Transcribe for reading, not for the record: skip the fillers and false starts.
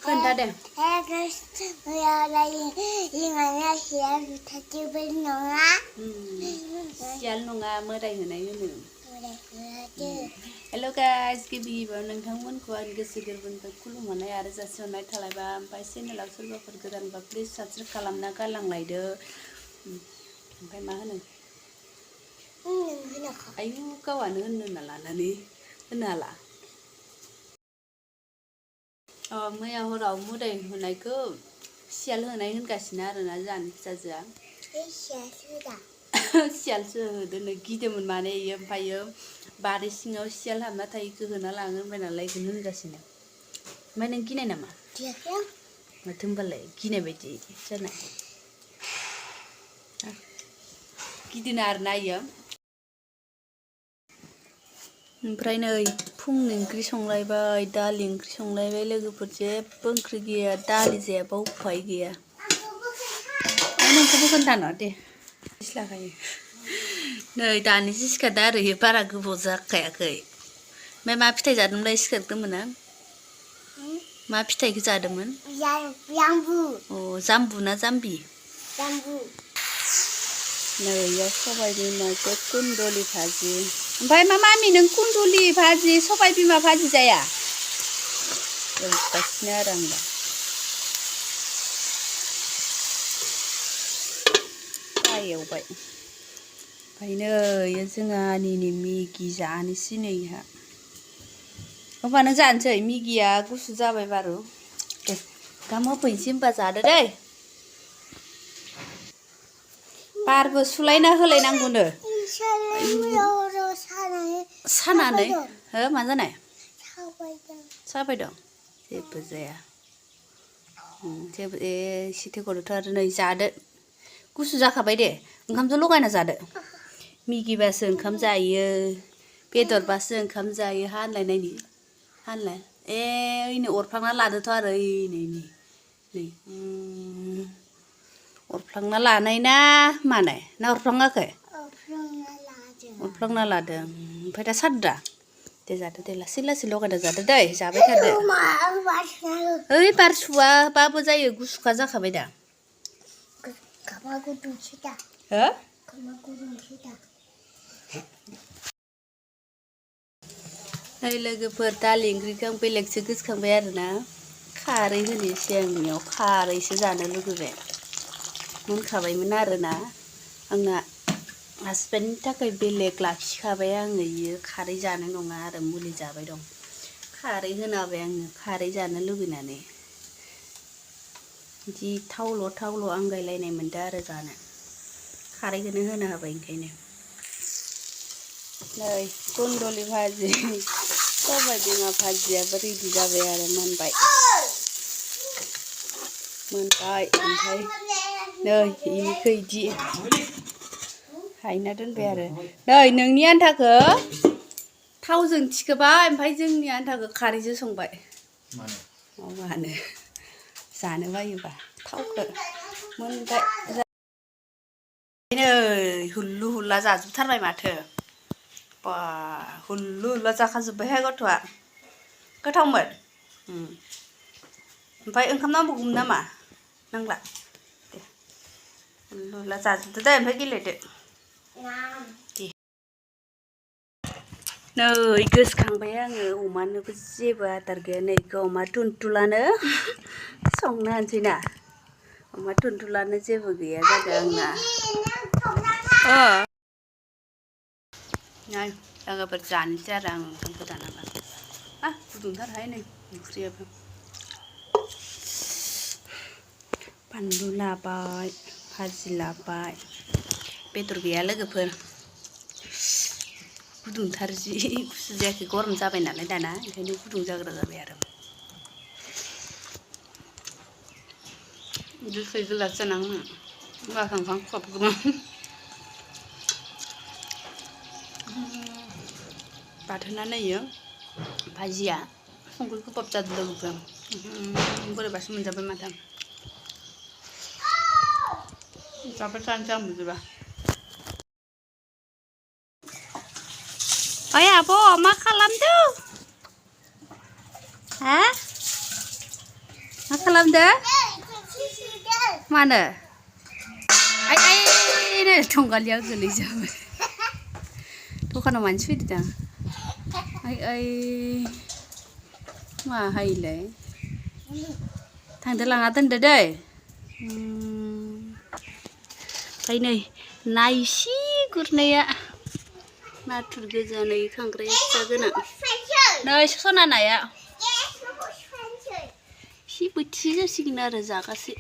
खोन्था दे सियाल नङा मोदाय होनाय होनो हेल' गाइस गिबि गिबियाव नोंथांमोनखौ आं गोसो गोरबोनिफ्राय खुलुमहरनाय आरो जासिहरनाय थालायबा ओमफ्राय चेनेलाव सोरबाफोर गोदानबा प्लिज साबस्क्राइब खालामना गालांलायदो ओमफ्राय मा होनो आयु गावआनो होननो लानानै होनो हाला मैया हराव मोदाय होनायखौ सियाल होनाय होनगासिनो आरोना जाहानि फिसाजोआ सियालसो होदोनो गिदोंमोन माने इयो ओमफ्रायो बारि सिङाव सियाल हाबना थायो होना लाङो होनबाय नालाय बेखौनो होनगासिनो ओमफ्राय नों गिनाय नामा माथो होनबालाय गिनाय बायदि जानाय गिदोनो आरोना इयो ओमफ्राय नै फुंनि ओंख्रि संलायबाय दालि ओंख्रि संलायबाय लोगोफोर जेबो ओंख्रि गैया दालि जायाबा उफाय गैया नोंखौबो खोन्थानो दे लागायो नै दानिसो सिखारदों आरो बारा गोबाव जाखायाखै ओमफ्राय मा फिथाइ जादोंमोनलाय सिखारदोंमोन मा फिथाइखौ जादोंमोन जाम्बु ना जाम्बि नै इयाव सबाइ बिमाजों कुन्दुलि भाजि ओमफ्राय मामि नों कुन्दुलि भाजि सबाइ बिमा भाजि जाया एवगासिनो आरो आं दा फ्राय एवबाय ओमफ्राय नै जोंहा आनैनि मेगि जानोसै नै इहा होमबा नों जानोसै मेगिया गुसु जाबाय बारु दे गाम होफैनोसै होमबा जादो दै बारबो सुलायना होलायनांगौनो सानानै हो मा जानाय साबाय दं जेबो जाया जेबो एसे थेगरथ' आरो नै जादो गुसु जाखाबाय दे ओंखामजों लगायना जादो मेगिबासो ओंखाम जायो बेदरबासो ओंखाम जायो हानलायनायनि हानलाय ओइनै अरफ्लांना लादोथ' आरो नै अरफ्लांना लानाय ना मानाय ना अरफ्लाङाखै अरफ्लांना लादों ओमफ्राय दा साददा दे जादो दे लासै लासै लगायना जादो दै जाबाय थादो ओइ बार सुवाबाबो जायो गुसुखा जाखाबाय दा हो नै लोगोफोर दालि ओंख्रिखौ आं बेलेगसो गोसोखांबाय आरोना खारै होनोसै आं बेयाव खारैसो जानो लुगैबाय मोनखाबायमोन आरोना आंना हासबेन्डनि थाखाय बेलेग लाखिखाबाय आङो इयो खारै जानाय नङा आरो मुलि जाबाय दं खारै होनाबाय आङो खारै जानो लुगैनानै जि थावल' आंगायलायनाय मोनदों आरो जानो खारैखौनो होनो हाबाय ओंखायनो नै कुन्दुलि भाजि सबाइ बिमा भाजियाबो रेडि जाबाय आरो मोनबाय ओमफ्राय नै इनिखौ इदि हायना दोनबाय आरो नै नोंनि आन्थाखौ थावजों थिखोबाय ओमफ्राय जोंनि आन्थाखौ खारैजों संबाय मानो जानो बायोबा थावखौ मोनबाय नै हुल्लु हुल्ला जाजोबथारबाय माथो बा हुल्लु हुल्ला जाखाजोब्बायहाय गथ'आ गोथावमोन ओमफ्राय ओंखाम नांबावगौमोन नामा नांला दे हुल्लु हुल्ला जाजोबदो दे ओमफ्राय गेलेदो दे नै गोसोखांबाय आङो अमानोबो जेबो आदार गैया नै अमा टुनटुलानो संनो होनसै ना अमा टुनटुलानो जेबो गैया जादों आंना नै लोगोफोर जानोसै आरो आं ओंखामखौ दानाबा गुदुंथारहाय नै ओंख्रियाबो बानलु लाबाय भाजि लाबाय बेदर गैया लोगोफोर गुदुंथार जि गुसु जायाखै गरम जाबाय नालाय दाना ओंखायनो गुदुं जाग्रा जाबाय आरो गोखै गोलाव जानाङो होमबासो ओंखाम खहाबगौमोन बाथोना नैयो भाजिया संख्रि गोबाब जादों लोगोफोर बोरैबासो मोनजाबाय माथो जाबाय थानोसै आं बिदिबा ओइ आब' मा खालामदों हा खालामदो मानो आइ नै थंगालिया गोलैजाबाय दखानाव मानसि फैदों दां आइ माहायलाय थांदो लाङा दोनदो दै ओमफ्राय नै ना इसे गुरनाया नाथुर गोजा नै खांख्राइ फिसा गोनां नै सना नाया एसे बोथिसे जासिगोन आरो जागासे